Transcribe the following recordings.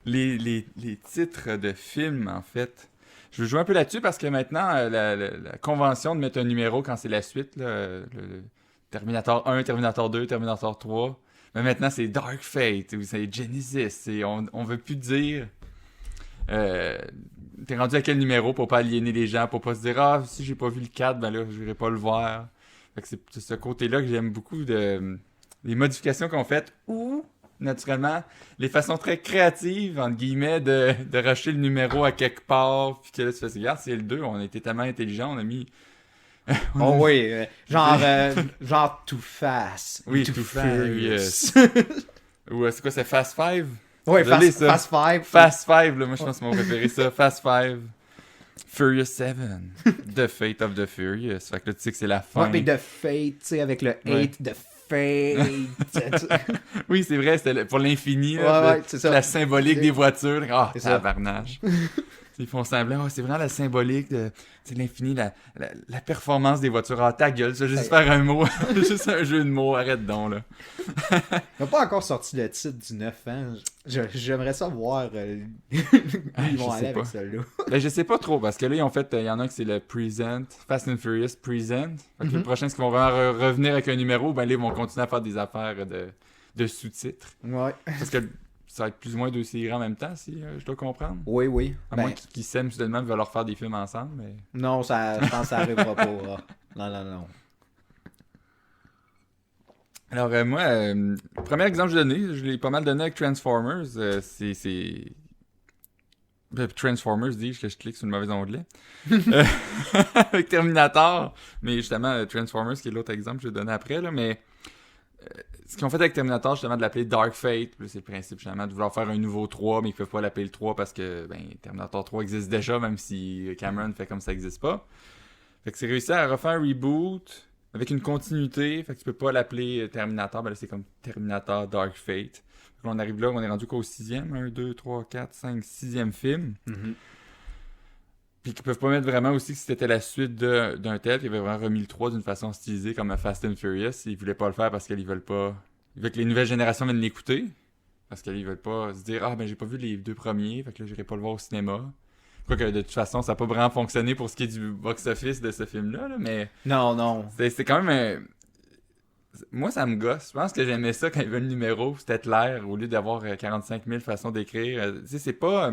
les titres de films, en fait. Je veux jouer un peu là-dessus parce que maintenant, la convention de mettre un numéro quand c'est la suite, là, le Terminator 1, Terminator 2, Terminator 3, mais maintenant c'est Dark Fate, ou c'est Genesis, on veut plus dire euh, t'es rendu à quel numéro pour pas aliéner les gens, pour pas se dire ah si j'ai pas vu le 4, ben là je vais pas le voir. Fait que c'est ce côté-là que j'aime beaucoup de les modifications qu'on fait ou naturellement les façons très créatives entre guillemets de racheter le numéro à quelque part puis que là tu fais regarde c'est le 2, on a été tellement intelligent, on a Oh mis oui, genre Too Fast. oui Too tout Furious. ou c'est quoi c'est Fast Five. Oui, Je l'ai, ça. Fast Five. Fast Five, là, moi je pense que c'est mon préféré ça. Fast Five. Furious 7. The Fate of the Furious. Fait que là, tu sais que c'est la fin. Ouais, mais The Fate, tu sais, avec le Ouais. 8, The Fate. Oui, c'est vrai, c'était pour l'infini. Là, Ouais, c'est ça. la symbolique des voitures. Ah, C'est ça. tabarnage. Ils font semblant, c'est vraiment la symbolique de l'infini, la performance des voitures. Ah, ta gueule, ça, juste faire un mot, juste un jeu de mots, arrête donc, là. Ils n'ont pas encore sorti le titre du 9 ans. J'aimerais ça voir où ils vont je aller sais pas. avec ça là. Ben, je sais pas trop, parce que là, ils ont fait, il y en a que c'est le Present, Fast and Furious Present. Fait que le prochain, est-ce qu'ils vont vraiment revenir avec un numéro, ben là, ils vont continuer à faire des affaires de sous-titres. Ouais. Parce que ça va être plus ou moins deux séries en même temps, si je dois comprendre. Oui, oui. À moins qu'ils s'aiment soudainement, ils veulent leur faire des films ensemble, mais... Non, je pense que ça arrivera pas. Non. Alors, moi, le premier exemple que je donné, je l'ai pas mal donné avec Transformers. Transformers, dis-je que je clique sur le mauvais onglet. Avec Terminator. Mais justement, Transformers, qui est l'autre exemple que je vais donner après, là, mais... ce qu'ils ont fait avec Terminator, justement, de l'appeler Dark Fate, c'est le principe, justement, de vouloir faire un nouveau 3, mais ils peuvent pas l'appeler le 3 parce que, Terminator 3 existe déjà, même si Cameron fait comme ça existe pas. Fait que c'est réussi à refaire un reboot avec une continuité, fait que tu peux pas l'appeler Terminator, ben là, c'est comme Terminator Dark Fate. Fait que là, on arrive là, on est rendu qu'au 6e, 1, 2, 3, 4, 5, 6e film. Puis qu'ils peuvent pas mettre vraiment aussi que c'était la suite d'un tel, qui avait vraiment remis le 3 d'une façon stylisée comme à Fast and Furious. Ils voulaient pas le faire parce qu'ils veulent pas. Ils veulent que les nouvelles générations viennent l'écouter. Parce qu'ils veulent pas se dire ah ben j'ai pas vu les deux premiers, fait que là j'irai pas le voir au cinéma. Quoique de toute façon ça a pas vraiment fonctionné pour ce qui est du box-office de ce film-là, là, mais Non. c'est quand même moi ça me gosse. Je pense que j'aimais ça quand il y avait le numéro, c'était clair, au lieu d'avoir 45 000 façons d'écrire. Tu sais, c'est pas.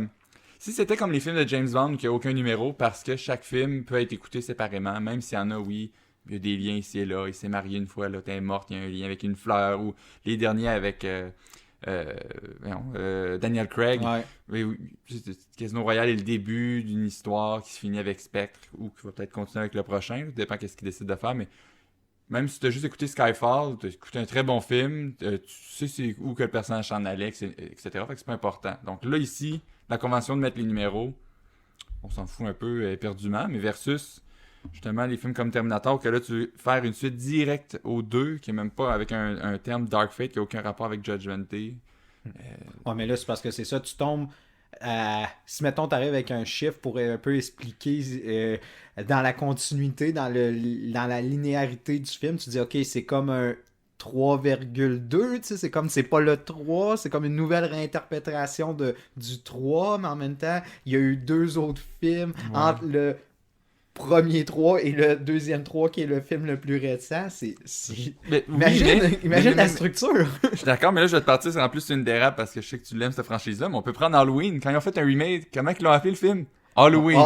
Si c'était comme les films de James Bond, qu'il n'y a aucun numéro, parce que chaque film peut être écouté séparément, même s'il y en a, oui, il y a des liens ici et là, il s'est marié une fois, là, t'es morte, il y a un lien avec une fleur, ou les derniers avec Daniel Craig. Ouais. Mais, oui, Casino Royale est le début d'une histoire qui se finit avec Spectre, ou qui va peut-être continuer avec le prochain, ça dépend qu'est-ce qu'il décide de faire, mais même si tu as juste écouté Skyfall, tu as écouté un très bon film, tu sais c'est où que le personnage s'en allait, etc. Fait que c'est pas important. Donc là, ici, la convention de mettre les numéros, on s'en fout un peu éperdument, mais versus justement les films comme Terminator, que là, tu veux faire une suite directe aux deux, qui est même pas avec un terme Dark Fate, qui a aucun rapport avec Judgment Day. Ouais, mais là, c'est parce que c'est ça, tu tombes. Si mettons t'arrives avec un chiffre pour un peu expliquer dans la continuité, dans la linéarité du film, tu dis ok c'est comme un 3,2, tu sais, c'est comme c'est pas le 3, c'est comme une nouvelle réinterprétation du 3, mais en même temps, il y a eu deux autres films entre le premier 3 et le deuxième 3 qui est le film le plus récent, Mais, imagine la structure. Je suis d'accord, mais là, je vais te partir sur en plus une dérape parce que je sais que tu l'aimes cette franchise-là, mais on peut prendre Halloween. Quand ils ont fait un remake, comment ils l'ont appelé le film? Halloween.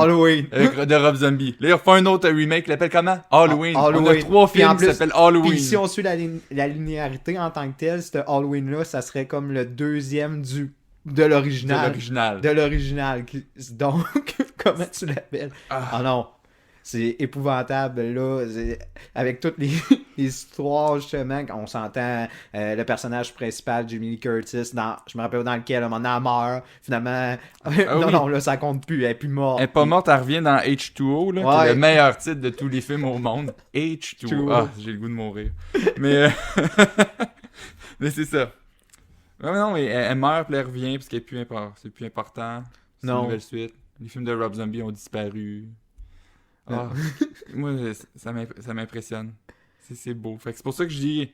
De Rob Zombie. Là, ils refont un autre remake, ils l'appellent comment? Halloween. On a 3 Puis en films qui plus- s'appellent Halloween. Puis si on suit la linéarité en tant que telle, ce Halloween-là, ça serait comme le deuxième de l'original. l'original. De l'original. Donc, comment tu l'appelles? Ah non. C'est épouvantable, là. Avec toutes les histoires, justement, on s'entend le personnage principal, Jamie Lee Curtis, je me rappelle dans lequel, on en meurt. Finalement, non, là, ça compte plus. Elle est plus morte. Elle est pas morte, elle revient dans H2O, là, qui est le meilleur titre de tous les films au monde. H2O. Ah, j'ai le goût de mourir. Mais, mais c'est ça. Ouais, non, mais elle meurt, puis elle revient, parce qu'elle est c'est plus important. C'est une nouvelle suite. Les films de Rob Zombie ont disparu. Ah, moi, ça m'impressionne. C'est beau. Fait que c'est pour ça que je dis,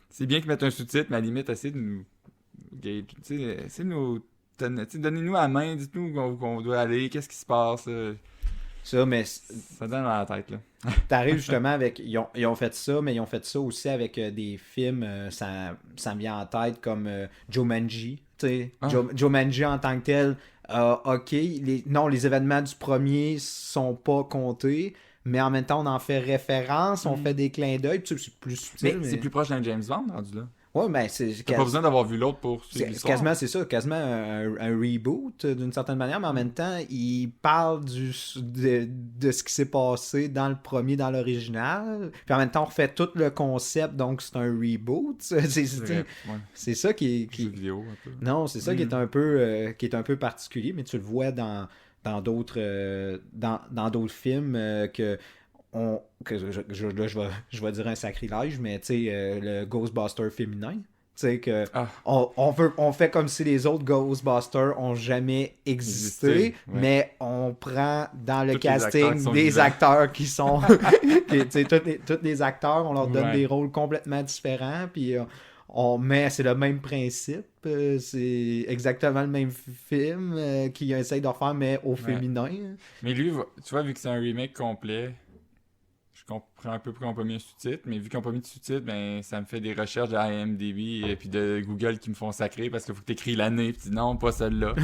c'est bien qu'ils mettent un sous-titre, mais à la limite, essayer de nous gauge, essayer de nous donnez-nous la main, dites-nous où qu'on doit aller, qu'est-ce qui se passe. Ça, mais Ça donne dans la tête, là. t'arrives justement avec. Ils ont fait ça, mais ils ont fait ça aussi avec des films, ça me vient en tête, comme Jumanji. Tu sais, Ah. Jumanji en tant que tel, ok, les événements du premier sont pas comptés, mais en même temps, on en fait référence, on fait des clins d'œil, puis c'est plus Mais subtil. c'est plus proche d'un James Bond, rendu là. Ouais, mais c'est T'as pas besoin d'avoir vu l'autre pour suivre c'est l'histoire. quasiment, c'est ça, quasiment un reboot d'une certaine manière, mais en même temps, il parle de ce qui s'est passé dans le premier, dans l'original, puis en même temps, on refait tout le concept, donc c'est un reboot. C'est vrai, ouais. C'est ça qui Jeu vidéo, un peu. non, c'est ça qui est un peu particulier, mais tu le vois dans d'autres dans d'autres films là, je vais dire un sacrilège, mais tu sais, le Ghostbuster féminin. Tu sais, que Ah. on fait comme si les autres Ghostbusters ont jamais existé, Existé, ouais. mais on prend dans le Tous les acteurs casting qui sont des vivants. acteurs qui sont. Tu sais, tous les acteurs, on leur donne Ouais. des rôles complètement différents, puis mais c'est le même principe. C'est exactement le même film qu'ils essayent de refaire, mais au féminin. Mais lui, tu vois, vu que c'est un remake complet, je comprends un peu pourquoi on n'a pas mis un sous-titre, mais vu qu'on n'a pas mis de sous-titre, ben ça me fait des recherches de IMDb et puis de Google qui me font sacrer parce qu'il faut que tu écris l'année, puis tu dis non, pas celle-là.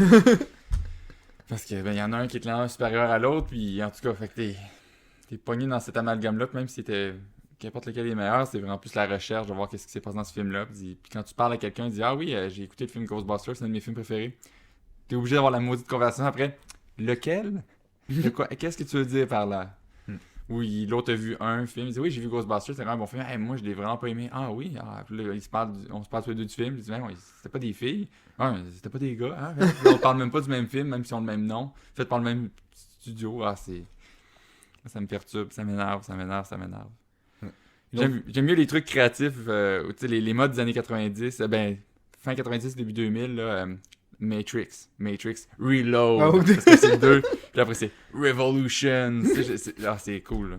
Parce que ben y en a un qui est clairement supérieur à l'autre, puis en tout cas, fait que t'es pogné dans cet amalgame-là, puis même si qu'importe lequel est meilleur, c'est vraiment plus la recherche de voir qu'est-ce qui s'est passé dans ce film-là. Puis quand tu parles à quelqu'un, tu dis ah oui, j'ai écouté le film Ghostbusters, c'est un de mes films préférés. T'es obligé d'avoir la maudite conversation après. Lequel? De quoi? Qu'est-ce que tu veux dire par là? Oui, l'autre a vu un film, il dit oui, j'ai vu Ghostbusters, c'est vraiment un bon film. Hey, moi, je l'ai vraiment pas aimé. Ah oui, puis là, on se parle tous les deux du film. Il dit, c'était pas des filles. Ah, c'était pas des gars. Hein? On parle même pas du même film, même si on a le même nom. Fait par le même studio. Ça me perturbe, ça m'énerve. J'aime mieux les trucs créatifs, tu sais, les modes des années 90, fin 90, début 2000, là, Matrix Reload, Oh. parce que c'est le 2, puis après c'est Revolution, c'est cool, là.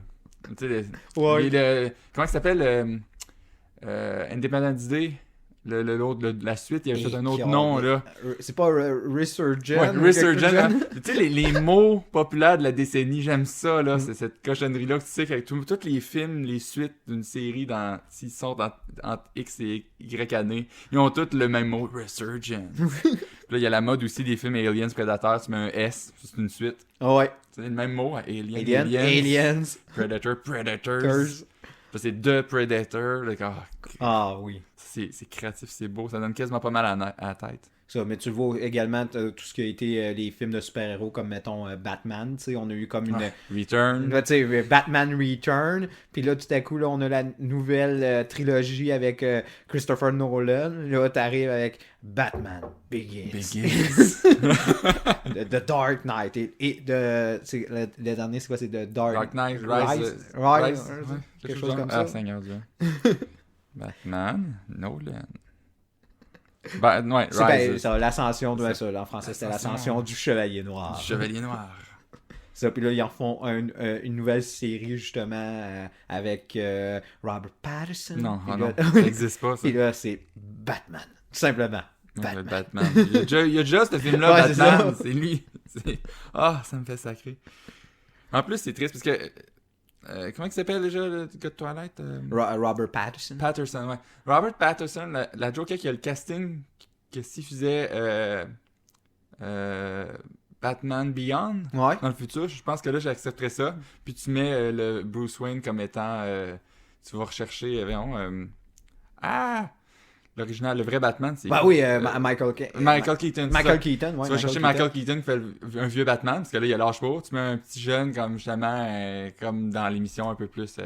Tu sais, Ouais. comment ça s'appelle, Independence Day, l'autre, la suite, il y avait fait un autre nom, là. C'est pas Resurgent. Ouais, ou Resurgent, quelque hein. chose? Tu sais, les mots populaires de la décennie, j'aime ça, là, c'est cette cochonnerie-là, tu sais, qu'avec tous les films, les suites d'une série, s'ils sortent entre X et Y années, ils ont tous le même mot, Resurgent. Puis là, il y a la mode aussi des films Aliens, Predator, tu mets un S, c'est une suite. Ouais. C'est le même mot, Aliens, Aliens. Predators. Curse. Puis c'est The Predator, là, Ah oui. c'est créatif, c'est beau, ça donne quasiment pas mal à la tête. Ça, mais tu le vois également tout ce qui a été les films de super-héros comme mettons Batman, tu sais, on a eu comme Return. tu sais, Batman Return, puis là tout à coup là on a la nouvelle trilogie avec Christopher Nolan, là t'arrives avec Batman Begins. The Dark Knight et le dernier c'est quoi, c'est The Dark Knight, Rise. Ouais, quelque chose comme ça. Ah, Seigneur Dieu. Batman, Nolan. Ouais, C'est Rise. ça, l'ascension de C'est- ça, là, en français c'était l'ascension l'ascension du Chevalier Noir. Du Chevalier Noir. Ça, puis là, ils en font une nouvelle série, justement, avec Robert Pattinson. Non, Puis ah là- non, ça n'existe pas, ça. Puis là, c'est Batman. Tout simplement. Ouais, le Batman. Batman. Il y a déjà ce film-là, Ouais, c'est Batman. ça. C'est lui. Ça me fait sacrer. En plus, c'est triste parce que. Comment il s'appelle déjà le gars de Twilight Robert Pattinson. Patterson, ouais. Robert Patterson, la joke qui a le casting que s'il faisait Batman Beyond Ouais. dans le futur, je pense que là j'accepterais ça. Puis tu mets le Bruce Wayne comme étant tu vas rechercher l'original, le vrai Batman, c'est Bah oui, Michael Keaton. Michael Keaton. Michael Keaton, ouais. Tu vas chercher Michael Keaton qui fait un vieux Batman, parce que là, il a l'âge pour. Tu mets un petit jeune, comme justement, comme dans l'émission un peu plus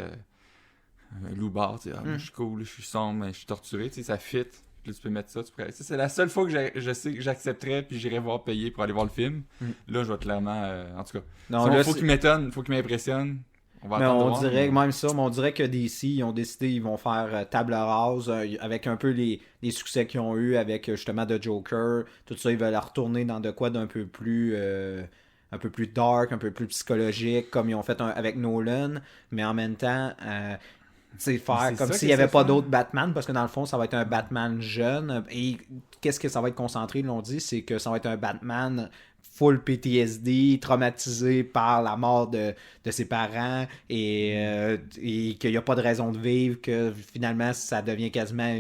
loupard. Tu sais, moi, je suis cool, je suis sombre, je suis torturé. Tu sais, ça fit. Puis là, tu peux mettre ça. C'est la seule fois que je sais que j'accepterais, puis j'irais voir payer pour aller voir le film. Là, je vais clairement. En tout cas. Non, Il là, faut qu'il m'étonne, faut qu'il m'impressionne. On va mais attendre de on voir, dirait, mais- même ça, mais on dirait que DC, ils ont décidé, ils vont faire table rase avec un peu les succès qu'ils ont eu avec justement The Joker. Tout ça, ils veulent retourner dans de quoi d'un peu plus dark, un peu plus psychologique, comme ils ont fait avec Nolan. Mais en même temps, tu sais, faire c'est comme ça s'il que n'y avait c'est pas faire. d'autres Batman, parce que dans le fond, ça va être un Batman jeune. Et qu'est-ce que ça va être concentré, ils l'ont dit, c'est que ça va être un Batman full PTSD, traumatisé par la mort de ses parents et qu'il n'y a pas de raison de vivre, que finalement ça devient quasiment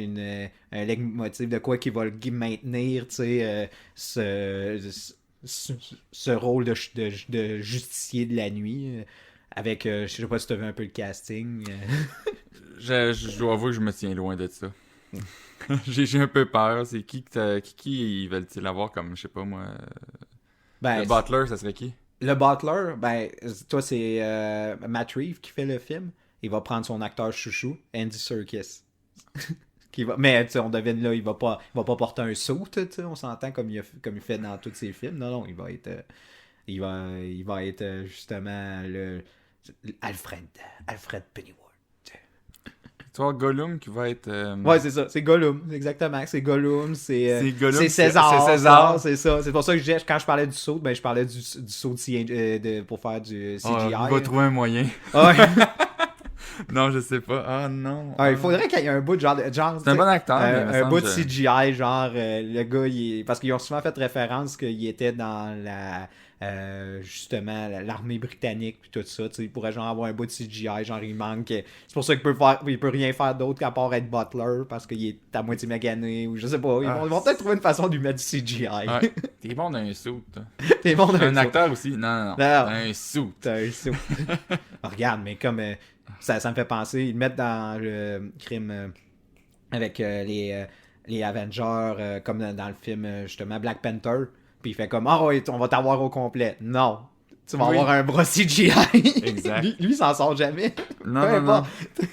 un leitmotiv de quoi qui va le maintenir, tu sais, ce rôle de justicier de la nuit. Avec, je sais pas si tu as vu un peu le casting. Je dois avouer que je me tiens loin de ça. J'ai un peu peur. C'est qui ils veulent-ils avoir comme, je sais pas moi... Ben, le Butler, ça serait qui? Le Butler, ben, toi, c'est Matt Reeves qui fait le film. Il va prendre son acteur chouchou, Andy Serkis. Mais on devine là, il va pas porter un saut, on s'entend comme il fait dans tous ses films. Non, il va être justement Alfred Pennyworth. Tu vois Gollum qui va être... Ouais, c'est ça, c'est Gollum, exactement. C'est Gollum, c'est Gollum, c'est César. C'est César. C'est ça. C'est pour ça que quand je parlais du saut, ben je parlais du saut pour faire du CGI. Il va trouver un moyen. Ouais. Non, je sais pas. Ah non. Il faudrait qu'il y ait un bout de genre c'est un bon acteur. Un bout de CGI, genre le gars, parce qu'ils ont souvent fait référence qu'il était dans justement l'armée britannique puis tout ça. Il pourrait genre avoir un bout de CGI, genre il manque. C'est pour ça qu'il peut rien faire d'autre qu'à part être Butler parce qu'il est à moitié magané ou je sais pas. Ils vont peut-être trouver une façon de lui mettre du CGI. Ouais. T'es bon dans un suit. T'es bon dans un acteur aussi. Non. Un suit. T'as un suit. Regarde, mais comme ça me fait penser, ils le mettent dans le crime avec les Avengers, comme dans le film justement Black Panther. Puis il fait comme ouais, on va t'avoir au complet. Non. Tu vas avoir un bras CGI. Exact. lui, il s'en sort jamais. Non.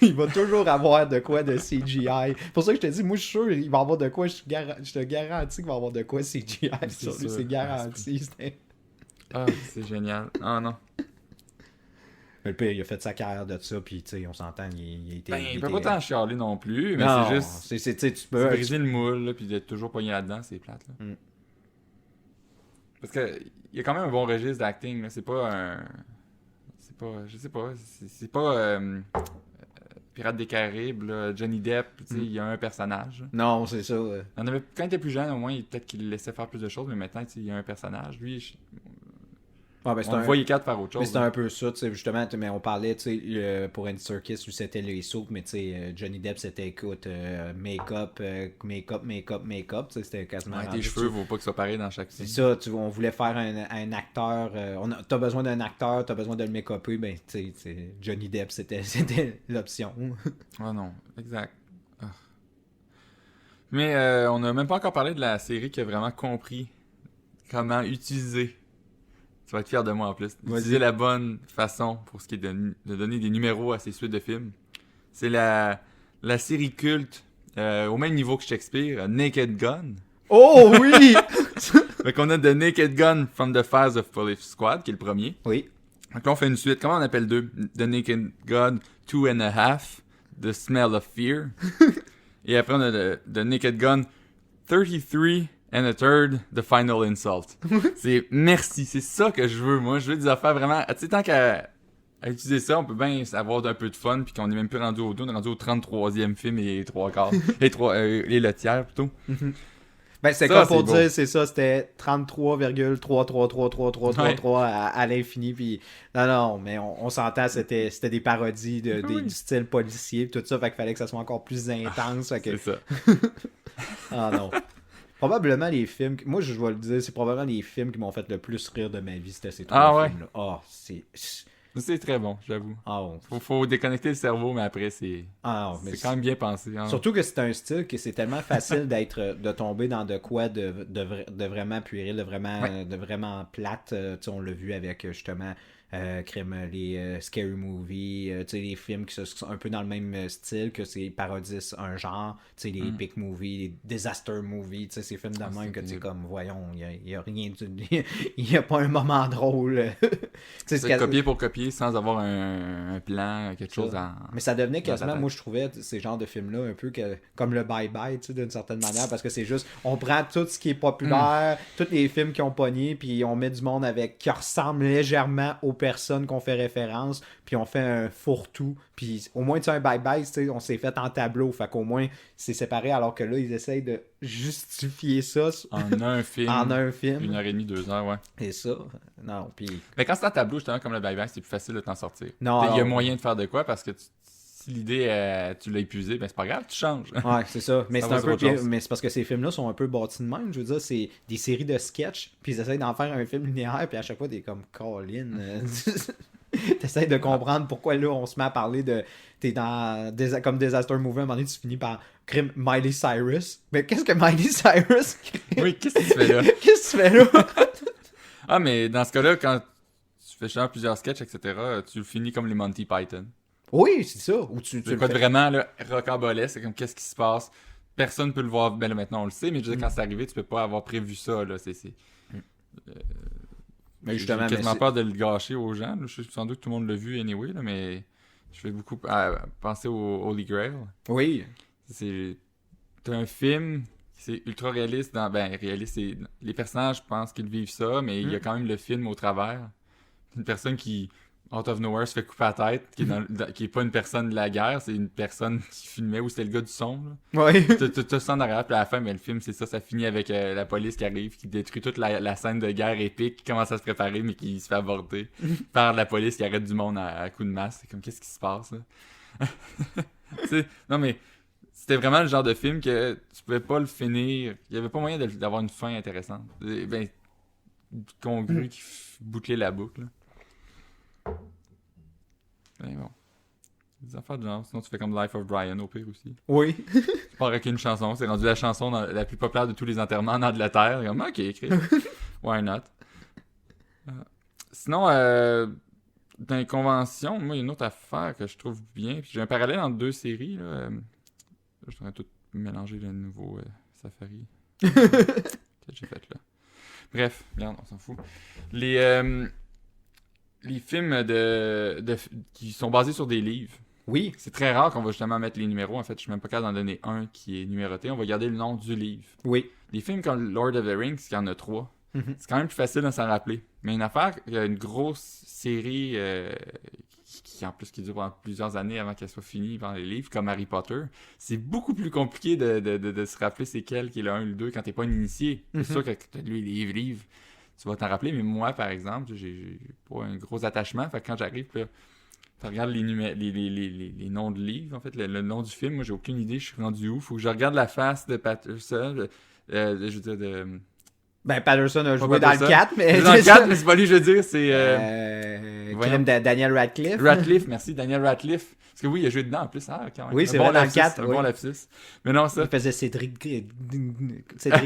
Il va toujours avoir de quoi de CGI. Pour ça que je te dis, moi je suis sûr, il va avoir de quoi, je te garantis qu'il va avoir de quoi CGI. Sur lui, c'est garanti. C'est génial. Ah non. Mais le pire, il a fait sa carrière de ça, puis tu sais, on s'entend, il était... il peut pas t'en chialer non plus, mais non, c'est juste... tu peux... briser le moule, là, puis d'être toujours pogné là-dedans, c'est plate, là. Parce que il y a quand même un bon registre d'acting, là. C'est pas un... C'est pas... Je sais pas. C'est pas... Pirates des Caraïbes, là, Johnny Depp, tu sais, il y a un personnage. Non, c'est ça. Quand il était plus jeune, au moins, peut-être qu'il laissait faire plus de choses, mais maintenant, il y a un personnage. Lui, on le voyait quatre faire autre chose. Mais c'était un peu ça, tu sais, justement, mais on parlait, tu sais, pour Andy Serkis, lui, c'était les soupes, mais tu sais, Johnny Depp, c'était, écoute, make-up, tu sais, c'était quasiment... tes cheveux, faut pas que ce soit pareil dans chaque scène. C'est ça, on voulait faire un acteur, t'as besoin d'un acteur, t'as besoin de le make-upper, ben, tu sais, Johnny Depp, c'était l'option. Ah non, exact. Ah. Mais on n'a même pas encore parlé de la série qui a vraiment compris comment utiliser... Tu vas être fier de moi en plus. Utiliser la bonne façon pour ce qui est de donner des numéros à ces suites de films. C'est la série culte, au même niveau que Shakespeare, Naked Gun. Oh oui! Fait qu'on a The Naked Gun from the Files of Police Squad, qui est le premier. Oui. Donc là, on fait une suite. Comment on appelle deux? The Naked Gun 2.5, The Smell of Fear. Et après, on a The Naked Gun 33 and a third, The Final Insult. C'est merci, c'est ça que je veux, moi. Je veux des affaires vraiment... Tu sais, tant qu'à utiliser ça, on peut bien avoir un peu de fun, puis qu'on est même plus rendu au 2, on est rendu au 33e film et 3/4. et le tiers, plutôt. Ben, c'est comme pour dire, c'est ça, c'était 33,3333333 à l'infini, puis non, mais on s'entend, c'était des parodies du style policier, tout ça, fait qu'il fallait que ça soit encore plus intense. Fait que... C'est ça. Ah non. Probablement les films, moi je dois le dire, c'est probablement les films qui m'ont fait le plus rire de ma vie, c'était ces trois films-là. Ah, c'est très bon, j'avoue. Ah, bon. Faut déconnecter le cerveau, mais après, c'est quand même bien pensé. Hein. Surtout que c'est un style que c'est tellement facile de tomber dans de quoi de vraiment puéril, de vraiment plate. On l'a vu avec justement les scary movies, les films qui sont un peu dans le même style, que c'est parodisent un genre, les epic movies, les disaster movies, ces films de même que tu comme, voyons, il y a rien, il y a pas un moment drôle. C'est copier pour copier sans avoir un plan, quelque chose en... Mais ça devenait quasiment, moi je trouvais ces genres de films-là un peu comme le bye-bye, d'une certaine manière, parce que c'est juste, on prend tout ce qui est populaire, tous les films qui ont pogné, puis on met du monde qui ressemble légèrement au personnes qu'on fait référence, puis on fait un fourre-tout, puis au moins, tu sais, un bye-bye, tu sais, on s'est fait en tableau, fait qu'au moins, c'est séparé, alors que là, ils essayent de justifier ça En un film. en un film. 1h30, 2h, ouais. Et ça, non, puis... Mais quand c'est en tableau, justement, comme le bye-bye, c'est plus facile de t'en sortir. Non, Il y a alors- moyen de faire de quoi, parce que si l'idée, tu l'as épuisée, ben c'est pas grave, tu changes. Ouais, c'est ça. Mais Ça c'est va un sur peu autre chose. mais c'est parce que ces films-là sont un peu bâtis de même. Je veux dire, c'est des séries de sketchs, puis ils essayent d'en faire un film linéaire, puis à chaque fois, t'es comme Colin. T'essayes de comprendre pourquoi là, on se met à parler de. T'es dans. Comme Disaster Movie, à un moment donné, tu finis par crime Miley Cyrus. Mais qu'est-ce que Miley Cyrus? Oui, qu'est-ce que tu fais là? Qu'est-ce que tu fais là? Ah, mais dans ce cas-là, quand tu fais genre plusieurs sketchs, etc., tu le finis comme les Monty Python. Oui, c'est ça. Ou tu C'est le quoi de fais. vraiment là, rocambolesque, c'est comme qu'est-ce qui se passe. Personne peut le voir. Ben là, maintenant on le sait, mais je veux dire, quand c'est arrivé, tu peux pas avoir prévu ça. Là. Mais J'ai justement, quasiment mais peur de le gâcher aux gens. Là. Je suis sans doute que tout le monde l'a vu anyway, là, mais je fais beaucoup penser au Holy Grail. oui. T'as un film, c'est ultra réaliste. Réaliste, les personnages pensent qu'ils vivent ça, mais il y a quand même le film au travers. Une personne qui, out of nowhere, se fait couper la tête, qui est pas une personne de la guerre, c'est une personne qui filmait, ou c'était le gars du son. Là. Oui. T'as ça en arrière, puis à la fin, mais le film, c'est ça finit avec la police qui arrive, qui détruit toute la scène de guerre épique, qui commence à se préparer, mais qui se fait aborder par la police qui arrête du monde à coups de masse. C'est comme, qu'est-ce qui se passe, là? Non, mais c'était vraiment le genre de film que tu pouvais pas le finir. Il y avait pas moyen d'avoir une fin intéressante. Ben, congru qui bouclait la boucle, là. Ben bon. Des affaires de genre. Sinon, tu fais comme Life of Brian au pire aussi. Oui. Tu pars avec une chanson. C'est rendu la chanson la plus populaire de tous les enterrements en Angleterre. Comme, ok, écrit. Why not? Sinon, dans les conventions, moi, il y a une autre affaire que je trouve bien. Puis j'ai un parallèle entre deux séries. Là, je suis en train de tout mélanger le nouveau Safari. Qu'est-ce que j'ai fait là? Bref, regarde, on s'en fout. Les films qui sont basés sur des livres. Oui. C'est très rare qu'on va justement mettre les numéros. En fait, je suis même pas capable d'en donner un qui est numéroté. On va garder le nom du livre. Oui. Des films comme Lord of the Rings, il y en a 3. Mhm. C'est quand même plus facile de s'en rappeler. Mais une affaire, il y a une grosse série qui dure pendant plusieurs années avant qu'elle soit finie par les livres, comme Harry Potter. C'est beaucoup plus compliqué de se rappeler c'est quel qui est le 1 ou le 2 quand t'es pas un initié. C'est sûr que t'as lu les livres, tu vas t'en rappeler. Mais moi, par exemple, j'ai pas un gros attachement. Fait que quand j'arrive, là, tu regardes les noms de livres, en fait, le nom du film. Moi, j'ai aucune idée, je suis rendu où. Faut que je regarde la face de Patterson, je veux dire, de... Ben, Patterson a joué Patterson. dans le 4, mais... Dans le 4, mais c'est pas lui, je veux dire, c'est... Crime de Daniel Radcliffe. Radcliffe, merci, Daniel Radcliffe. Parce que oui, il a joué dedans en plus. Ah, quand même. Oui, c'est vrai, dans le 4, Un oui. bon lapsus. Mais non, ça... Il faisait Cédric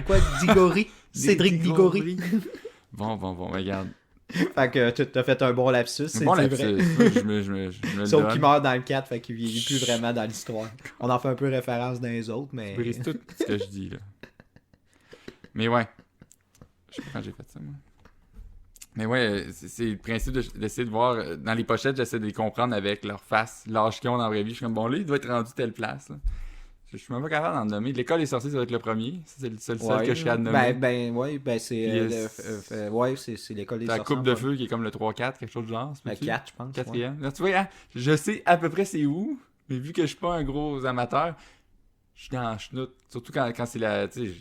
quoi? Diggory? Cédric Diggory. Bon, regarde. Fait que tu t'as fait un bon lapsus, c'est Bon vrai. lapsus. Je me le Sauf donne. qu'il meurt dans le 4, fait qu'il vieillit plus vraiment dans l'histoire. On en fait un peu référence dans les autres, mais... Je brise tout ce que je dis, là. Mais ouais. Je sais pas quand j'ai fait ça, moi. Mais ouais, c'est le principe d'essayer de voir... Dans les pochettes, j'essaie de les comprendre avec leur face, l'âge qu'ils ont dans la vraie vie. Je suis comme, bon, là, il doit être rendu telle place, là. Je suis même pas capable d'en nommer. L'école des sorciers, ça va être le premier. Ça, c'est le seul Ouais, que je suis à nommer. C'est l'école des T'as la sorciers. coupe de feu qui est comme le 3-4, quelque chose de genre. Le 4, je pense. Quatrième. Là, tu vois, hein, je sais à peu près c'est où, mais vu que je suis pas un gros amateur, je suis dans la chenoute. Surtout quand c'est la... Tu sais,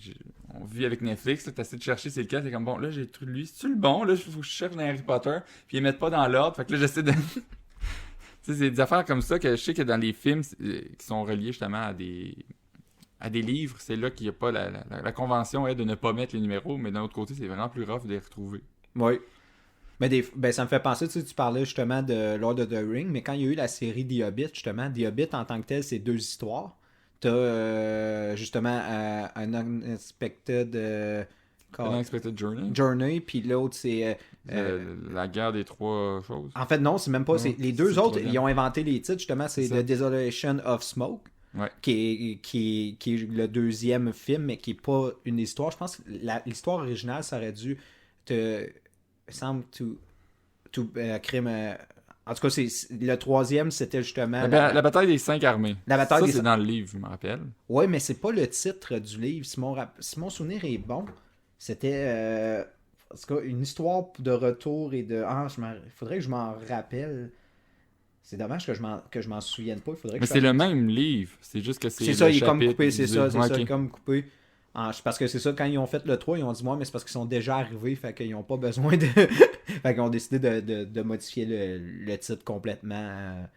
on vit avec Netflix, là, t'essaies de chercher c'est lequel, t'es comme, bon, là, j'ai trouvé lui. C'est-tu le bon? Là, il faut que je cherche dans Harry Potter, puis ils mettent pas dans l'ordre. Fait que là, j'essaie de... Tu sais, c'est des affaires comme ça que je sais que dans les films qui sont reliés justement à des livres, c'est là qu'il n'y a pas la convention est de ne pas mettre les numéros, mais d'un autre côté, c'est vraiment plus rough de les retrouver. Oui. Mais ça me fait penser, tu parlais justement de Lord of the Rings, mais quand il y a eu la série The Hobbit, justement, The Hobbit en tant que tel, c'est 2 histoires. T'as justement un Unexpected Unexpected Journey. Journey, puis l'autre c'est... La guerre des 3 choses. En fait, non, c'est même pas... Non, les deux c'est autres, troisième. ils ont inventé les titres, justement, c'est C'est ça. The Desolation of Smoke. Ouais. Qui est le deuxième film, mais qui est pas une histoire. Je pense que l'histoire originale, ça aurait dû semble crime. En tout cas, le troisième, c'était justement La bataille des 5 armées. La bataille ça, des c'est cin- dans le livre, je me rappelle. Ouais, mais c'est pas le titre du livre. Si mon souvenir est bon, c'était En tout cas, une histoire de retour et de... il faudrait que je m'en rappelle. C'est dommage que je m'en souvienne pas. Il faudrait que Mais je c'est fasse... le même livre. C'est juste que c'est C'est ça, le il est comme chapitre coupé, c'est divisé. ça, c'est Ouais, ça, ok. comme coupé. Parce que c'est ça, quand ils ont fait le 3, ils ont dit, moi, mais c'est parce qu'ils sont déjà arrivés, fait qu'ils n'ont pas besoin de... fait qu'ils ont décidé de modifier le titre complètement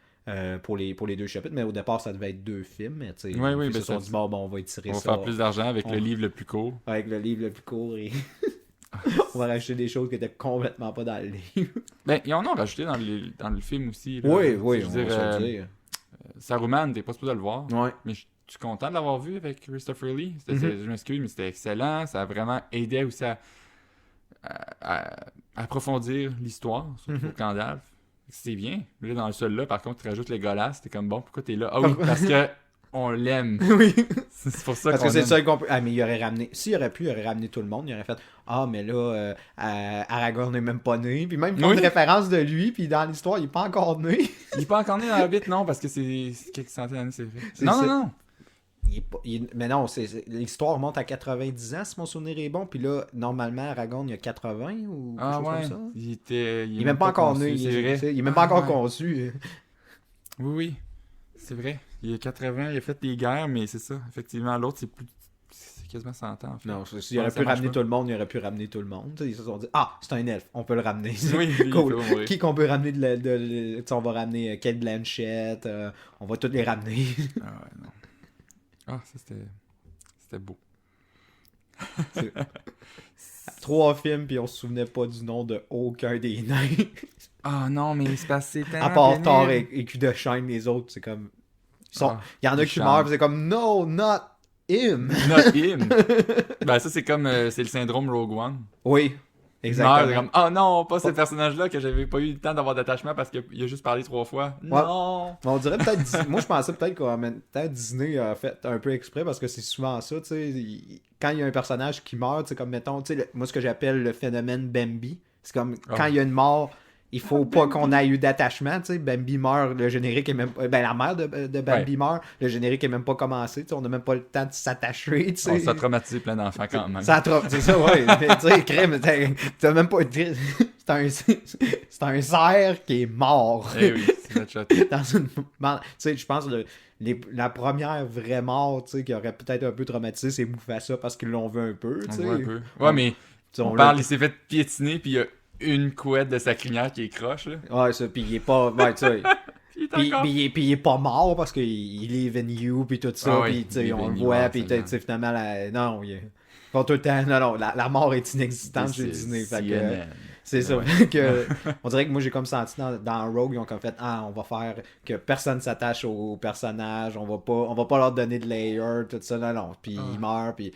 pour les deux chapitres, mais au départ, ça devait être 2 films, mais tu sais, Ouais, oui, ils ben se sont ça, dit, bon, on va étirer on va ça faire plus d'argent avec on- le livre le plus court. avec le livre le plus court et on va rajouter des choses qui étaient complètement pas dans le livre. Ben, ils en ont rajouté dans le film aussi. Là. Oui, Je oui, veux on dire, va se le dire. Saruman, t'es pas supposé le voir. Ouais. Mais je suis content de l'avoir vu avec Christopher Lee. Mhm. Je m'excuse, mais c'était excellent. Ça a vraiment aidé aussi à approfondir l'histoire, surtout Mhm. pour Gandalf. C'est bien. Là, dans le seul là, par contre, tu rajoutes les Legolas. T'es comme, bon, pourquoi t'es là? Ah oui, parce que on l'aime. Oui. C'est pour ça Parce qu'on que c'est aime. le seul qu'on peut. Ah, mais il aurait ramené. S'il aurait pu, il aurait ramené tout le monde. Il aurait fait ah, mais là, Aragorn n'est même pas né. Puis même, il fait Oui. une référence de lui. Puis dans l'histoire, il n'est pas encore né. Il est pas encore né dans la Hobbit, non, parce que c'est quelques centaines d'années, c'est vrai. C'est Non, ça. non, non. Mais non, l'histoire remonte à 90 ans, si mon souvenir est bon. Puis là, normalement, Aragorn, il y a 80 ou quelque Ah chose ouais. comme ça. Il Il est même pas encore conçu, né. c'est vrai. Il est même pas encore ouais. conçu. Oui, oui. C'est vrai. Il a 80, il a fait des guerres, mais c'est ça. Effectivement, l'autre, c'est quasiment 100 ans, en fait. Non, s'il Ouais, aurait ça pu marche ramener pas. tout le monde, il aurait pu ramener tout le monde. Tu sais, ils se sont dit ah, c'est un elfe, on peut le ramener. Oui, lui, il Cool. peut mourir. Qui qu'on peut ramener tu sais, on va ramener Kate Blanchett, on va tous les ramener. Ah ouais, non. Ah, ça, c'était beau. 3 films, puis on se souvenait pas du nom de aucun des nains. Ah non, mais c'est passé tellement À part Thor pénible. et Cul de Chêne, les autres, c'est comme. Ah, Il y en a ils qui chantent. meurent, puis c'est comme no, not him. Not him. Ben ça, c'est comme, c'est le syndrome Rogue One. Oui, Il meurt, c'est exactement. comme, oh non, pas ce personnage-là que j'avais pas eu le temps d'avoir d'attachement parce qu'il a juste parlé 3 fois. Non. Mais on dirait peut-être. Moi, je pensais peut-être qu'en même temps, Disney a fait un peu exprès parce que c'est souvent ça, tu sais. Quand il y a un personnage qui meurt, c'est comme, mettons, tu sais, moi, ce que j'appelle le phénomène Bambi, c'est comme quand il y a une mort, il faut pas qu'on ait eu d'attachement, tu sais. Bambi meurt, le générique est même pas. Ben, la mère de Bambi meurt, le générique est même pas commencé, tu sais. On n'a même pas le temps de s'attacher, tu sais. Ça a traumatisé plein d'enfants quand même. C'est ça, ouais. Mais, tu sais, crème, t'as même pas. C'est un cerf qui est mort. Eh oui, c'est notre shot. Dans une. Tu sais, je pense que la première vraie mort, tu sais, qui aurait peut-être un peu traumatisé, c'est Mufasa parce qu'ils l'ont vu un peu, tu On sais. voit un peu. Ouais, mais Tu sais, on l'a- parle, il s'est fait piétiner, puis il y a une couette de sa crinière qui est croche, là. Ouais, ça, pis il est pas. Ouais, tu sais. Puis il est Puis encore... il est pas mort parce qu'il live in you, puis tout ça, Ah oui, puis tu sais, live on in le you, voit, ouais, puis absolument. tu sais, finalement, non, il est pas tout le temps. Non, la mort est inexistante chez Disney. Fait que, CNN. c'est ça. Ouais. Que, on dirait que moi, j'ai comme senti dans Rogue, ils ont comme fait ah, on va faire que personne s'attache aux personnages, on va pas leur donner de layer, tout ça, non. Puis ils meurent, puis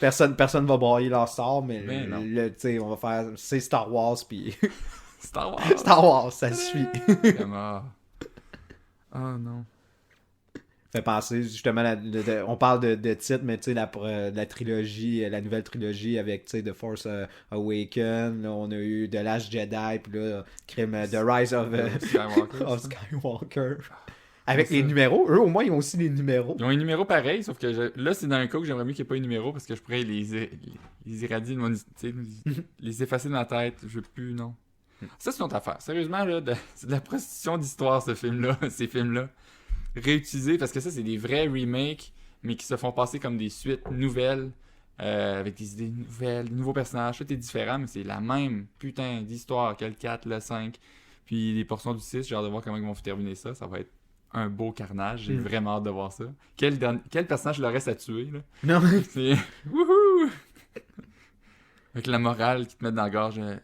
personne va broyer leur sort, mais Mais non. tu sais, on va faire. C'est Star Wars, puis Star Wars. Star Wars, ça suit. Comment... Ah non. Fait penser justement on parle de titre mais tu sais la trilogie, la nouvelle trilogie avec tu sais The Force Awakens, là, on a eu The Last Jedi, puis là The Rise of Skywalker. of ça. Skywalker avec C'est les ça. numéros. Eux au moins ils ont aussi les numéros. Ils ont un numéro pareil, sauf que là, c'est dans un cas que j'aimerais mieux qu'il n'y ait pas un numéro parce que je pourrais les irradier de mon. Tu sais, les effacer de ma tête. Je veux plus, non. Ça, c'est une autre affaire. Sérieusement, là, c'est de la prostitution d'histoire, ce film-là, ces films-là. Réutilisés, parce que ça, c'est des vrais remakes, mais qui se font passer comme des suites nouvelles, avec des idées nouvelles, des nouveaux personnages. Tout est différent, mais c'est la même putain d'histoire que le 4, le 5, puis les portions du 6. J'ai hâte de voir comment ils vont terminer ça. Ça va être un beau carnage. J'ai vraiment hâte de voir ça. Quel personnage leur reste à tuer, là? Non. C'est... Wouhou! Avec la morale qui te met dans la gorge. Là.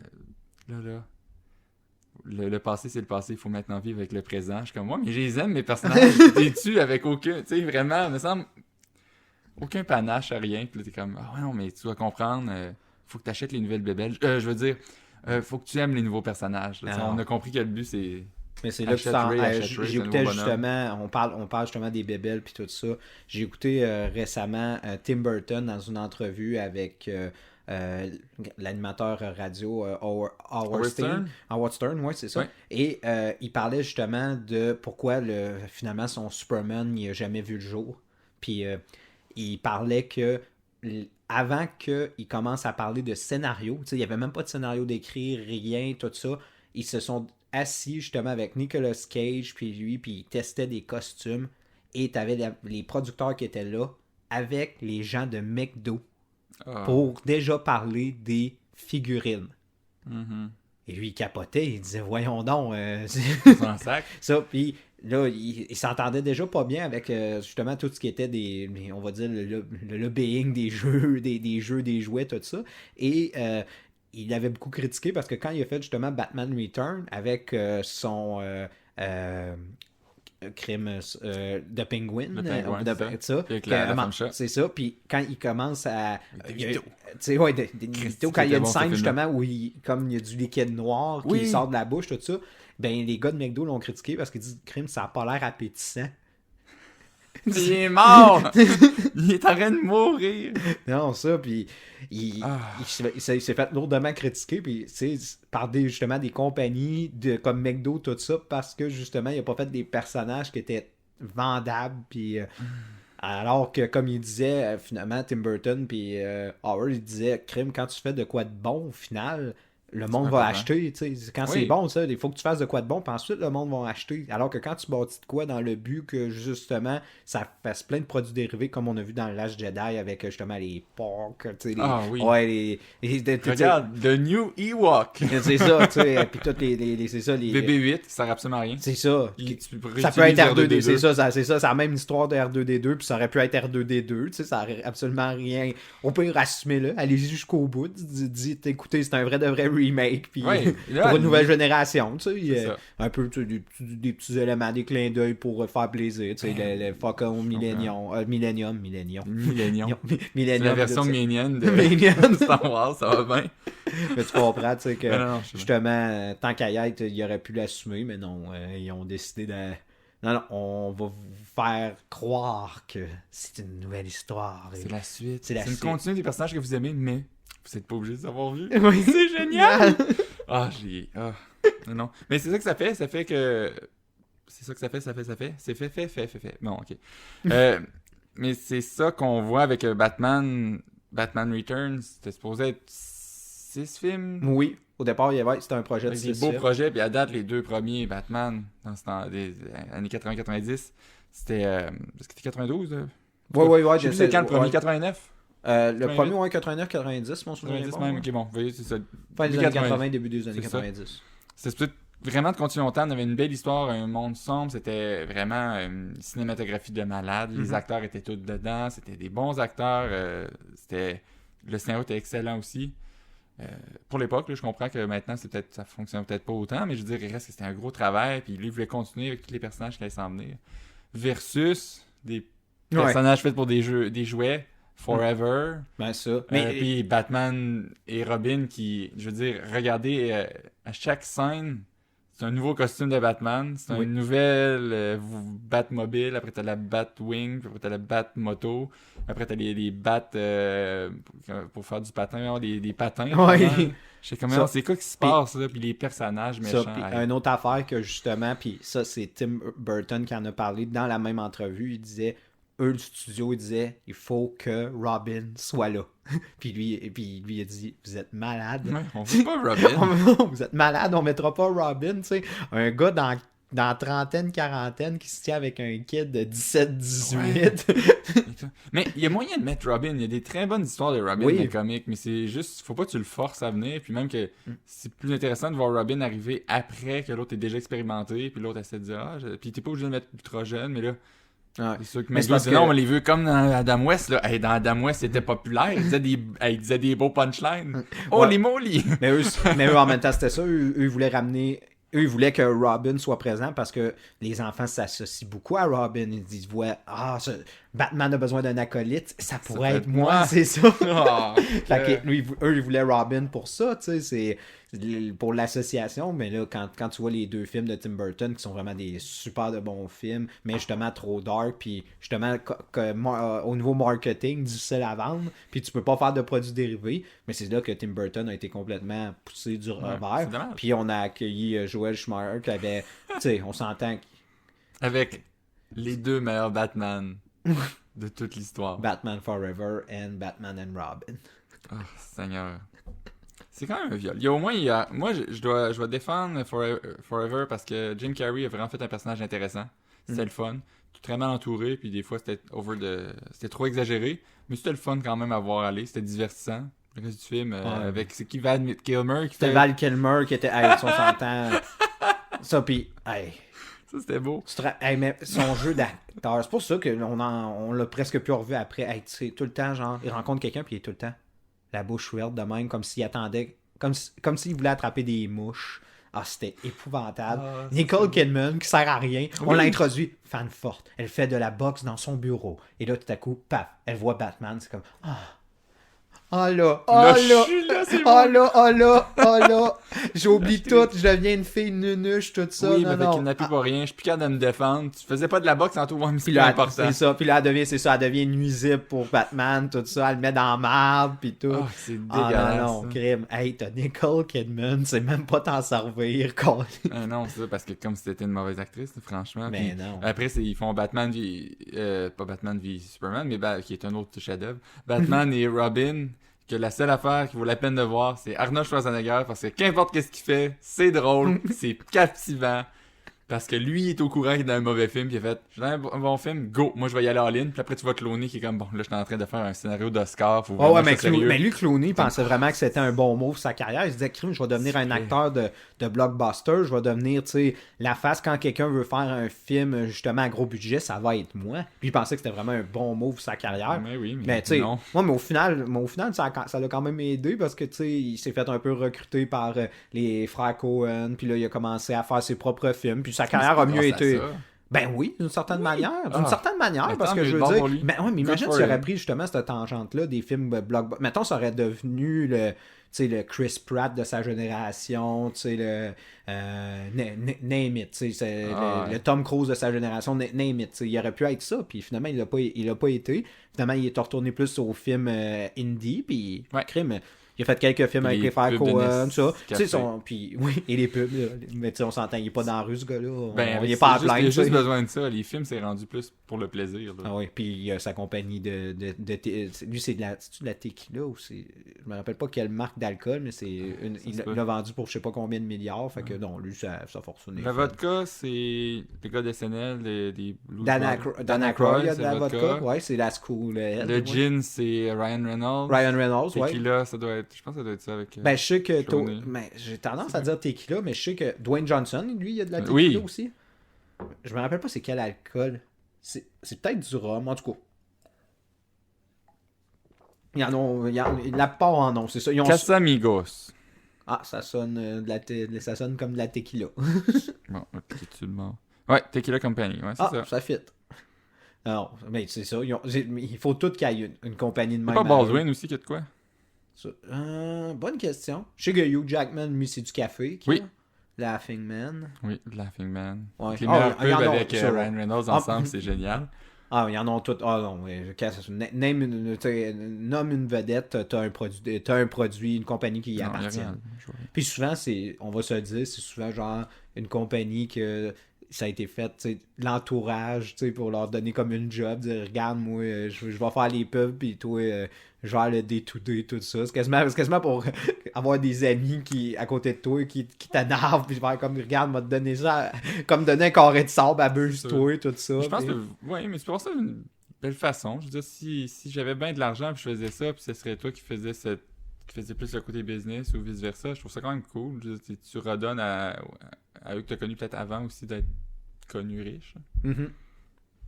Le passé, c'est le passé. Il faut maintenant vivre avec le présent. Je suis comme, moi, mais je les aime, mes personnages. T'es tu avec aucun... Tu sais, vraiment, il me semble... Aucun panache à rien. Puis là, t'es comme, ah ouais, non, mais tu dois comprendre. Faut que t'achètes les nouvelles bébelles. Je veux dire, faut que tu aimes les nouveaux personnages. Là. Alors. On a compris que le but, c'est... Mais c'est là que Achète-Ray, j'écoutais c'est un nouveau justement, on parle justement des bébelles puis tout ça. J'ai écouté récemment Tim Burton dans une entrevue avec l'animateur radio Howard Stern. Howard Stern, ouais, c'est ça. Ouais. Et il parlait justement de pourquoi finalement son Superman il a jamais vu le jour. Puis il parlait que avant qu'ils commencent à parler de scénario, il n'y avait même pas de scénario d'écrit, rien, tout ça, ils se sont assis justement avec Nicolas Cage, puis lui, puis ils testaient des costumes, et tu avais les producteurs qui étaient là, avec les gens de McDo, pour déjà parler des figurines. Mm-hmm. Et lui, il capotait, il disait, voyons donc, C'est un sac. ça, puis là, il s'entendait déjà pas bien avec justement tout ce qui était on va dire, le lobbying des jeux, des jeux, des jouets, tout ça. Et il avait beaucoup critiqué parce que quand il a fait justement Batman Return avec son crime de Penguin, avec la femme chat. c'est ça, puis quand il commence à Des ouais, des mythos, quand il y a une scène film-là. justement où comme il y a du liquide noir qui Oui. sort de la bouche, tout ça, ben les gars de McDo l'ont critiqué parce qu'ils disent crime, ça a pas l'air appétissant. Il est mort! Il est en train de mourir! Non, ça, puis il s'est fait lourdement critiquer, puis par justement des compagnies comme McDo, tout ça, parce que justement, il a pas fait des personnages qui étaient vendables, puis alors que, comme il disait, finalement, Tim Burton, puis Howard, il disait, crime, quand tu fais de quoi de bon, au final, le monde va acheter, tu sais, quand c'est bon, ça, il faut que tu fasses de quoi de bon, puis ensuite, le monde va acheter. Alors que quand tu bâtis de quoi dans le but que, justement, ça fasse plein de produits dérivés, comme on a vu dans le Last Jedi, avec, justement, les porks, tu sais, ouais, regarde, The New Ewok! C'est ça, tu sais, puis toutes c'est ça, les... BB-8, ça sert absolument à rien. C'est ça. Ça peut être R2D2, c'est ça, la même histoire de R2D2, puis ça aurait pu être R2D2, tu sais, ça aurait absolument rien... On peut assumer-le, allez-y jusqu'au bout, dites, écoutez, c'est un vrai de vrai remake, puis pour une nouvelle génération, tu sais, un peu des petits éléments, des clins d'œil pour faire plaisir, tu sais, le Falcon Millennium. C'est la version mignonne de Star Wars, ça va bien. Mais tu comprends, tu sais, que justement, tant qu'à y être, il aurait pu l'assumer, mais non, ils ont décidé de... Non, on va vous faire croire que c'est une nouvelle histoire. C'est la suite. C'est une continue des personnages que vous aimez, mais vous n'êtes pas obligé de savoir vu. Oui. C'est génial! Non. Mais c'est ça que ça fait. Ça fait que... C'est ça que ça fait. C'est fait. Bon, ok. Mais c'est ça qu'on voit avec Batman Returns. C'était supposé être 6 films. Oui. Au départ, c'était un projet de 6 films. Des beaux projets. Puis à date, les 2 premiers Batman, dans ce temps des années 80-90, c'était... Est-ce que c'était 92? Ouais. Je sais quand le premier, 89? Le premier, ouais, 89-90, mon souvenir. 90 même, ok, bon. Vous voyez, c'est ça. Fin des années 80, début des années 90. C'était peut-être vraiment de continuer longtemps. On avait une belle histoire, un monde sombre. C'était vraiment une cinématographie de malade. Les acteurs étaient tous dedans. C'était des bons acteurs. Le scénario était excellent aussi. Pour l'époque, là, je comprends que maintenant, ça fonctionne peut-être pas autant, mais je veux dire, il reste que c'était un gros travail. Puis lui, il voulait continuer avec tous les personnages qui allaient s'en venir. Versus des personnages faits pour des jouets. Forever. Ben ça. Puis Batman et Robin qui, je veux dire, regardez, à chaque scène, c'est un nouveau costume de Batman, c'est une nouvelle Batmobile, après t'as la Batwing, puis après t'as la Batmoto, après t'as les Bat pour faire du patin, des patins. Oui. Je sais comment c'est quoi qui se passe là, puis les personnages méchants. Une autre affaire que justement, puis ça c'est Tim Burton qui en a parlé dans la même entrevue, il disait le studio, il disait il faut que Robin soit là. puis lui il a dit vous êtes malade. Ouais, on veut pas Robin. Vous êtes malade, on mettra pas Robin, tu sais. Un gars dans trentaine, quarantaine qui se tient avec un kid de 17-18. Ouais. Mais il y a moyen de mettre Robin. Il y a des très bonnes histoires de Robin dans les comics, mais c'est juste, faut pas que tu le forces à venir. Puis même que c'est plus intéressant de voir Robin arriver après que l'autre est déjà expérimenté, puis l'autre essaie de dire puis t'es pas obligé de le mettre ultra jeune, mais là. C'est sûr que McDo dit non, on les veut comme dans Adam West. Là. Hey, dans Adam West, c'était populaire. Il disait des beaux punchlines. Oh, les mots-lits! Mais eux, en même temps, c'était ça. Eux, ils voulaient ramener... Eux, ils voulaient que Robin soit présent parce que les enfants s'associent beaucoup à Robin. Ils voient Batman a besoin d'un acolyte. Ça pourrait être moi, c'est ça. Fait que, eux, ils voulaient Robin pour ça. Tu sais, c'est pour l'association. Mais là, quand tu vois les 2 films de Tim Burton qui sont vraiment des super de bons films, mais justement trop dark, puis justement au niveau marketing, difficile à vendre, puis tu peux pas faire de produits dérivés. Mais c'est là que Tim Burton a été complètement poussé du revers. Puis on a accueilli Joel Schumacher qui avait, tu sais, on s'entend avec les 2 meilleurs Batman de toute l'histoire. Batman Forever and Batman and Robin. Oh, Seigneur. C'est quand même un viol. Il y a au moins, moi, je dois défendre Forever parce que Jim Carrey a vraiment fait un personnage intéressant. C'était le fun. Très mal entouré, puis des fois, c'était trop exagéré. Mais c'était le fun quand même à voir aller. C'était divertissant. Le reste du film, avec... C'est qui Val Kilmer qui C'était fait... Val Kilmer qui était... Hey, son s'entend... Ça, pis... Hey... Ça, c'était beau. Hey, mais son jeu d'acteur, c'est pour ça qu'on l'a presque plus revu après. Hey, tu sais, tout le temps, genre, il rencontre quelqu'un, puis il est tout le temps la bouche ouverte de même, comme s'il attendait, comme s'il voulait attraper des mouches. Ah, c'était épouvantable. Nicole Kidman, qui sert à rien, on l'a introduit, fan forte. Elle fait de la boxe dans son bureau. Et là, tout à coup, paf, elle voit Batman, c'est comme, oh là, j'oublie tout, je deviens une fille nunuche, tout ça. Oui, non, mais non. il n'a plus pour rien, je suis plus capable de me défendre. Tu faisais pas de la boxe en tout, mais c'est Puis là, important. c'est ça, puis là, elle devient nuisible pour Batman, tout ça, elle le met dans la marde, puis tout. Oh, c'est dégueulasse. Non, crime. Hey, t'as Nicole Kidman, c'est même pas t'en servir, quoi. Non, c'est ça, parce que comme si c'était une mauvaise actrice, franchement. Mais puis, non. Après, ils font Batman pas Batman v Superman, mais qui est un autre chef-d'œuvre. Batman et Robin, que la seule affaire qui vaut la peine de voir, c'est Arnold Schwarzenegger, parce que qu'importe qu'est-ce qu'il fait, c'est drôle, c'est captivant. Parce que lui, il est au courant qu'il est dans un mauvais film, puis il a fait « J'ai un bon film, go, moi je vais y aller en ligne. » Puis après, tu vois Clooney qui est comme « Bon, là, je suis en train de faire un scénario d'Oscar. » Ouais, mais lui, Clooney pensait vraiment que c'était un bon move sa carrière. Il se disait « Je vais devenir un acteur de blockbuster. Je vais devenir, tu sais, la face quand quelqu'un veut faire un film, justement, à gros budget, ça va être moi. » Puis il pensait que c'était vraiment un bon move sa carrière. Mais oui, mais tu sais, non. mais au final, ça l'a quand même aidé parce que, tu sais, il s'est fait un peu recruter par les frères Coen. Puis là, il a commencé à faire ses propres films. Puis sa carrière a mieux été. Ben oui, d'une certaine manière. D'une certaine manière, parce que je veux dire. Mais imagine s'il aurait pris justement cette tangente-là des films blockbusters. Mettons, ça aurait devenu le Chris Pratt de sa génération, le name it, le Tom Cruise de sa génération, name it. Il aurait pu être ça, puis finalement, il l'a pas été. Finalement, il est retourné plus au film indie, puis crime. Il a fait quelques films avec les frères Coen, ça. Puis oui, et les pubs. Mais tu sais, on s'entend, il est pas dans la rue, ce gars-là. Il est pas à plaindre. Il a juste besoin de ça. Les films, c'est rendu plus pour le plaisir. Là. Ah oui, puis il a sa compagnie lui, c'est de la tequila ou c'est... Je me rappelle pas quelle marque d'alcool, mais il l'a vendu pour je sais pas combien de milliards. Fait que non, lui, ça a fortuné. La vodka, c'est les gars d'SNL, des Blues Dan Aykroyd, il y a de la vodka. Ouais, c'est la school. Le gin, c'est Ryan Reynolds. Ouais. Tequila, ça doit être... Je pense que ça doit être ça avec... Ben, je sais que... Mais j'ai tendance à dire tequila, mais je sais que Dwayne Johnson, lui, il y a de la tequila aussi. Je me rappelle pas c'est quel alcool. C'est peut-être du rhum, en tout cas. La plupart en ont, c'est ça. Casamigos. Ah, ça sonne, ça sonne comme de la tequila. Bon, tu le mens. Ouais, Tequila Company, ouais, c'est ça. Ça fit. Non, mais c'est ça. Il faut tout qu'il y ait une compagnie de même. C'est pas Baldwin aussi qui a de quoi? Bonne question. Je sais que Hugh Jackman, lui, c'est du café. Oui. Laughing Man. Oui, Laughing Man. Ouais. Les meilleurs pubs avec Ryan Reynolds ensemble, c'est génial. Ah, il y en a toutes. Ah non, nomme une vedette, t'as un produit, une compagnie qui y appartient. Puis souvent, on va se le dire, c'est souvent genre une compagnie que ça a été fait, l'entourage, pour leur donner comme une job, dire regarde, moi, je vais faire les pubs, puis toi, je vais faire le day-to-day, tout ça. C'est quasiment pour avoir des amis à côté de toi qui t'énervent, puis faire comme regarde, m'a donné ça, comme donner un carré de sable à Buzz-toi, tout ça. Je pense que, oui, mais c'est pour ça une belle façon. Je veux dire, si j'avais bien de l'argent, puis je faisais ça, puis ce serait toi qui faisais plus le côté business ou vice-versa, je trouve ça quand même cool. Tu redonnes à eux que tu as connu peut-être avant aussi d'être connu riche. Mm-hmm.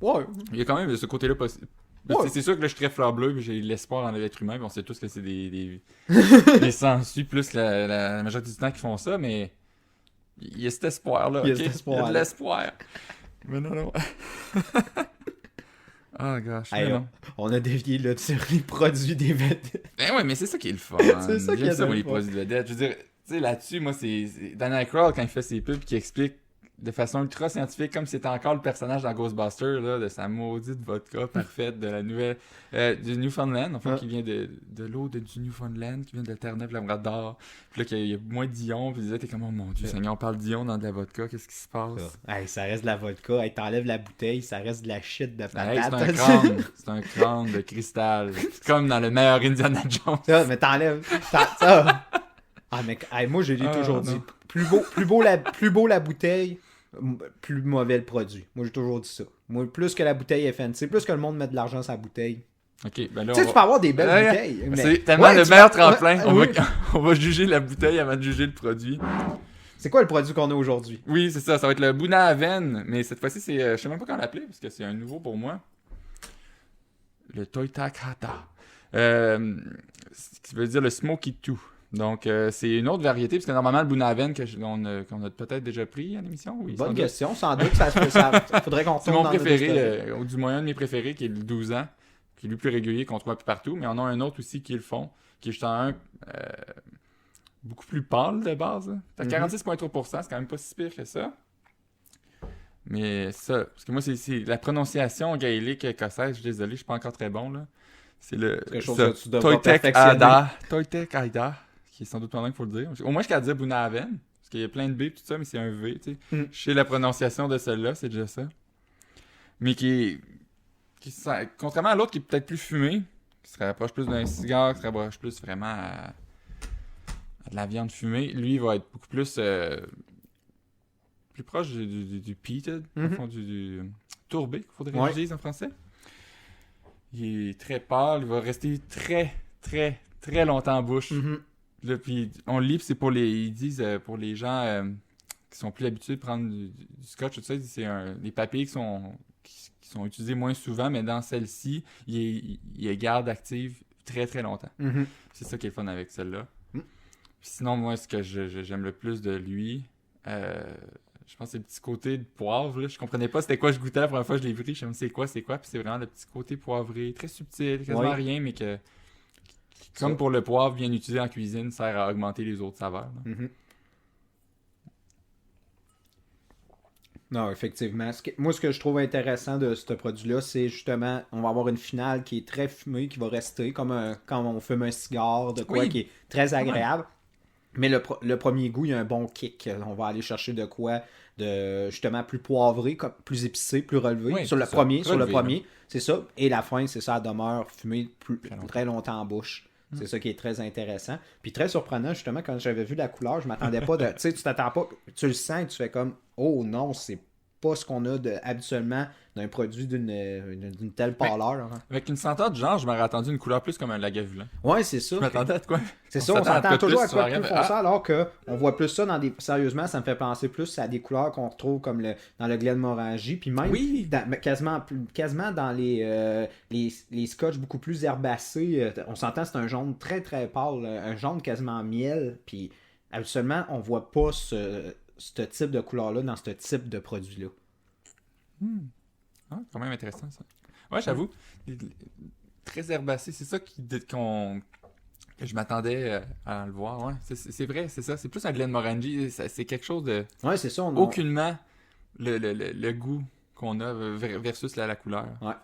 Ouais. Il y a quand même ce côté-là possible. Ouais. C'est sûr que là, je suis très fleur bleue, puis j'ai l'espoir en l'être humain, puis on sait tous que c'est des sensus plus la majorité du temps qui font ça, mais il y a cet espoir-là. Il y a de l'espoir. Mais non. Oh gosh. Hey, on a dévié là sur les produits des vedettes. Ouais, mais c'est ça qui est le fun. C'est ça qui est le fun. Les produits de vedettes. Je veux dire, tu sais, là-dessus, moi, c'est Dan Aykroyd, quand il fait ses pubs, qui explique de façon ultra scientifique, comme si c'était encore le personnage dans Ghostbusters, là, de sa maudite vodka parfaite de la nouvelle... du Newfoundland, enfin, qui vient de l'eau du Newfoundland, qui vient de Terre-Neuve-Labrador. Puis là, qu'il y a moins d'ions, puis t'es comme, oh mon Dieu, Seigneur, on parle d'ions dans de la vodka, qu'est-ce qui se passe? Hey, ça reste de la vodka, hey, t'enlèves la bouteille, ça reste de la shit de patate. Hey, c'est un crâne de cristal. C'est comme dans le meilleur Indiana Jones. Ça, mais t'enlèves ça. Ah, mais hey, moi, je l'ai toujours dit. Plus beau la bouteille, plus mauvais le produit. Moi, j'ai toujours dit ça. Moi, plus que la bouteille est fancy, plus que le monde met de l'argent sur la bouteille. Ok, ben là, tu sais, tu peux avoir des belles bouteilles. Mais... C'est tellement le meilleur tremplin. On va juger la bouteille avant de juger le produit. C'est quoi le produit qu'on a aujourd'hui? Oui, c'est ça. Ça va être le Bunnahabhain. Mais cette fois-ci, c'est... je sais même pas comment l'appeler, parce que c'est un nouveau pour moi. Le Toitakata. Ce qui veut dire le Smoky Two. Donc, c'est une autre variété, parce que normalement, le Bunnahabhain qu'on a peut-être déjà pris à l'émission. Oui, bonne question, sans doute. Ça faudrait qu'on c'est mon préféré, ou du moins un de mes préférés, qui est le 12 ans, qui est le plus régulier, qu'on trouve un peu partout. Mais on a un autre aussi qui le font, qui est justement un beaucoup plus pâle de base. T'as 46,3%, c'est quand même pas si pire que ça. Mais ça, parce que moi, c'est la prononciation gaélique écossaise, je suis désolé, je suis pas encore très bon, là. C'est le Toitek Aida, qui est sans doute pas mal qu'il faut le dire. Au moins, je peux dire Bunnahabhain, parce qu'il y a plein de B et tout ça, mais c'est un V, tu sais. Je sais la prononciation de celle-là, c'est déjà ça. Mais contrairement à l'autre qui est peut-être plus fumé, qui se rapproche plus d'un cigare, qui se rapproche plus vraiment à de la viande fumée, lui, il va être beaucoup plus proche du peated, au fond, du tourbé, qu'il faudrait que je dise en français. Il est très pâle, il va rester très, très, très longtemps en bouche. Là, puis on le lit, c'est pour ils disent pour les gens qui sont plus habitués de prendre du scotch, tout ça, c'est des papiers qui sont utilisés moins souvent, mais dans celle-ci, il garde active très très longtemps. C'est ça qui est le fun avec celle-là. Puis sinon, moi, ce que j'aime le plus de lui, je pense que c'est le petit côté de poivre. Là. Je comprenais pas c'était quoi je goûtais la première fois que je l'ai pris. Je me disais c'est quoi, puis c'est vraiment le petit côté poivré, très subtil, quasiment rien, mais qui, comme pour le poivre bien utilisé en cuisine, sert à augmenter les autres saveurs. Non, effectivement. Moi, ce que je trouve intéressant de ce produit-là, c'est justement, on va avoir une finale qui est très fumée, qui va rester comme quand on fume un cigare, de quoi qui est très agréable. Mais le premier goût, il y a un bon kick. On va aller chercher de quoi de justement plus poivré, plus épicé, plus relevé. Oui, sur le premier, c'est ça. Et la fin, c'est ça, elle demeure fumée très longtemps en bouche. C'est ça qui est très intéressant. Puis très surprenant, justement, quand j'avais vu la couleur, je m'attendais pas de... Tu sais, tu t'attends pas... Tu le sens et tu fais comme... Oh non, c'est pas ce qu'on a habituellement d'un produit d'une telle pâleur. Avec une senteur de genre, je m'aurais attendu une couleur plus comme un Lagavulin. Ouais, c'est ça. Je m'attendais à quoi? C'est ça, on s'attend toujours à quoi de plus foncé, alors qu'on voit plus ça dans des... Sérieusement, ça me fait penser plus à des couleurs qu'on retrouve comme dans le Glenmorangie, puis même quasiment dans les scotch beaucoup plus herbacés. On s'entend, c'est un jaune très très pâle, un jaune quasiment miel, puis habituellement, on voit pas ce type de couleur-là dans ce type de produit-là. Ah, quand même intéressant ça. Ouais, j'avoue. Très herbacé, c'est ça que je m'attendais à le voir. Ouais. C'est vrai, c'est ça. C'est plus un Glenmorangie. C'est quelque chose de... Ouais, c'est ça. Aucunement le goût qu'on a versus la couleur. Ouais.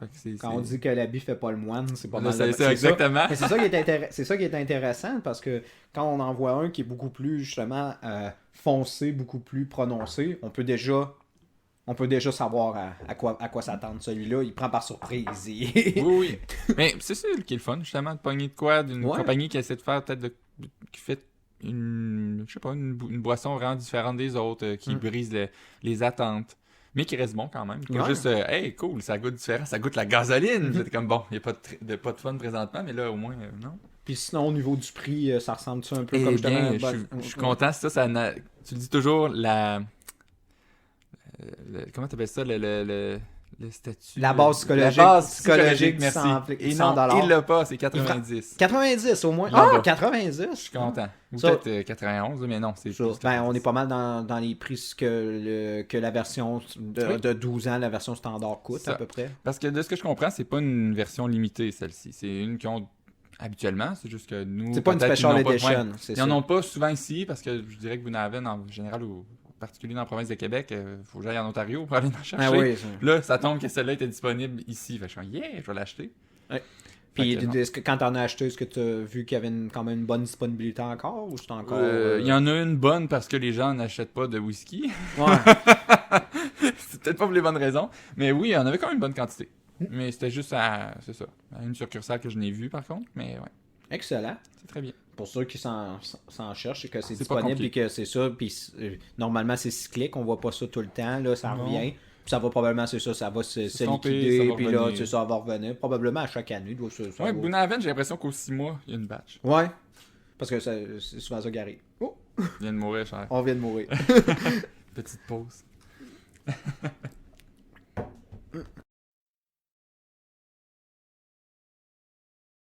Quand on dit que l'habit fait pas le moine, c'est pas mal. C'est ça, exactement. C'est ça qui est intéressant parce que quand on en voit un qui est beaucoup plus justement foncé, beaucoup plus prononcé, on peut déjà savoir à quoi s'attendre. Celui-là, il prend par surprise. Oui. Mais c'est ça qui est le fun, justement, de pogner de quoi d'une compagnie qui essaie de faire peut-être qui fait une boisson vraiment différente des autres, qui brise les attentes. Mais qui reste bon quand même. Pas juste, hey, cool, ça goûte différent, ça goûte la gasoline. C'était comme, bon, il n'y a pas de fun présentement, mais là, au moins, non. Puis sinon, au niveau du prix, ça ressemble-tu un peu comme justement... Je suis content, tu le dis toujours, comment t'appelles ça, le statut... La base psychologique. La base psychologique, merci. Et non, il l'a pas, c'est 90. 90 au moins. 90! Je suis content. Ou peut-être 91, mais non, c'est ça. Ben, on est pas mal dans les prix que la version de 12 ans, la version standard coûte, à peu près. Parce que de ce que je comprends, c'est pas une version limitée, celle-ci. C'est une qui ont habituellement, c'est juste que nous... C'est pas une special edition, c'est ça. Ils n'en ont pas souvent ici, parce que je dirais que Bunnahabhain, en général, particulier dans la province de Québec, faut que j'aille en Ontario pour aller en chercher. Ah oui, Là, ça tombe que celle-là était disponible ici. Fait que je suis yeah, je vais l'acheter. ouais. Puis, Fait que non. est-ce que quand t'en as acheté, est-ce que tu as vu qu'il y avait quand même une bonne disponibilité encore ou c'est encore. Il y en a une bonne parce que les gens n'achètent pas de whisky. Ouais. C'est peut-être pas pour les bonnes raisons. Mais oui, il y en avait quand même une bonne quantité. Mais c'était juste c'est ça, à une succursale que je n'ai vue par contre. Mais ouais, Excellent. c'est très bien. Pour ceux qui s'en cherchent, c'est que c'est C'est pas disponible et compliqué. que c'est ça. Puis normalement, c'est cyclique, on voit pas ça tout le temps. Là, ça Non. revient. Puis ça va probablement, c'est ça, ça va se Estomper, liquider. ça va Puis là, revenir. c'est ça, ça va revenir. Probablement à chaque année. Ça Ouais, va- Boonaven, j'ai l'impression qu'aux 6 mois, il y a une batch. Ouais. Parce que c'est souvent ça qui arrive. Oh, Il vient de mourir, cher. on vient de mourir. Petite pause.